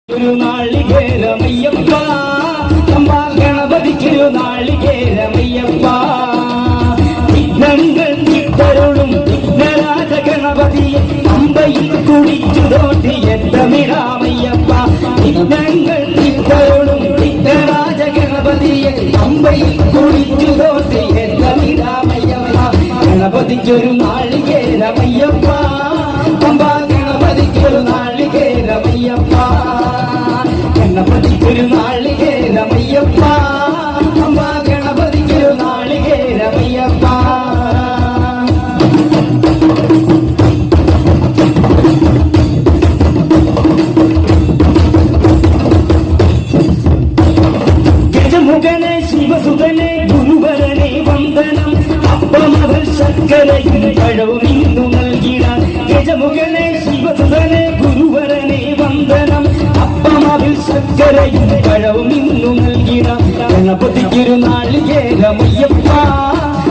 ഒരു നാളികേരമയ്യപ്പ അമ്പാ ഗണപതിക്കൊരു നാളികേരമയ്യപ്പ വിഘ്നങ്ങൾ വിട്ടരുളും വിഘ്നരാജ ഗണപതിയെ അമ്പയിൽ കുടിച്ചു തോട്ടിയെത്തമിടാമയ്യപ്പ വിഘ്നങ്ങൾ വിട്ടരുളും വിഘ്നരാജ ഗണപതിയെ അമ്പയിൽ കുടിച്ചു തോട്ടിയെത്തമിടാമയ്യപ്പ ഗണപതിക്കൊരു നാളികേരമയ്യപ്പ അമ്പാ ഗണപതിക്കൊരു നാളികേരമയ്യപ്പ ഗണപതിക്കൊരു നാളികേരമയ്യപ്പ അമ്മ ഗണപതിക്കൊരു നാളികേരമയ്യപ്പ ഗജമുഖനെ ശിവസുതനെ ഗുരുവരനെ വന്ദനം അപ്പമകൾ ശർക്കരയും പഴവും ഇന്നു നൽകിടാൻ ഗജമുഖനെ ശിവസുതനെ ഗുരുവരനെ വന്ദനം അപ്പമകൾ ശർക്കരയും പഴവും ഇന്നു നൽകിടാൻ ഗണപതിക്കൊരു നാളികേരമയ്യപ്പ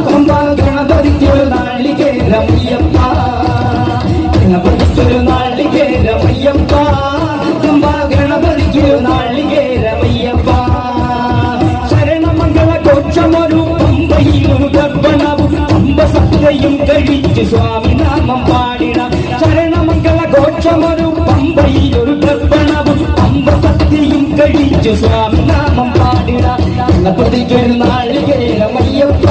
അമ്മ ഗണപതിക്കൊരു നാളികേരമയ്യപ്പ ഗണപതിക്കൊരു നാളികേരമയ്യപ്പ അമ്മ ഗണപതിക്കൊരു നാളികേരമയ്യപ്പ ശരണമംഗള കോക്ഷമൊരു പമ്പയിലൊരു ദർപ്പണവും പമ്പ സത്യയും കഴിച്ച് സ്വാമി നാമം പാടിട ശരണമംഗള കോക്ഷമൊരു പമ്പയിലൊരു ദർപ്പണവും പമ്പ സത്യയും കഴിച്ച് സ്വാമി നാമം പാടിട ഗണപതിക്കൊരു നാളികേരമയ്യപ്പ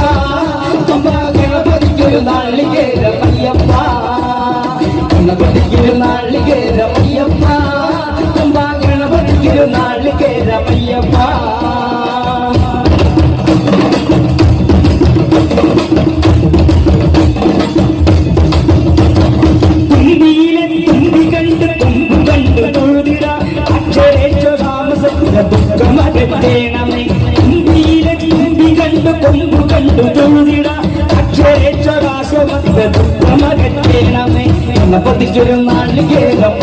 അമ്മ ഗണപതിക്കൊരു നാളികേരമയ്യപ്പ ഗണപതിക്കൊരു നാളികേരമയ്യപ്പ അമ്മ ഗണപതിക്കൊരു നാളികേരമയ്യപ്പ തുമ്പിയിലെ തുമ്പി കണ്ട് തുമ്പു കണ്ട് തൊഴുതിട അക്ഷരേശ്വരാമസത്തിന്റെ ദുഃഖമകറ്റേണമേ തുമ്പിയിലെ തുമ്പി കണ്ട് കൊമ്പു കണ്ടു തൊഴുതിട അക്ഷരേശ്വരാശ്വമത്തിന്റെ ദുഃഖമകറ്റേണമേ ഗണപതിക്കൊരു നാളികേരം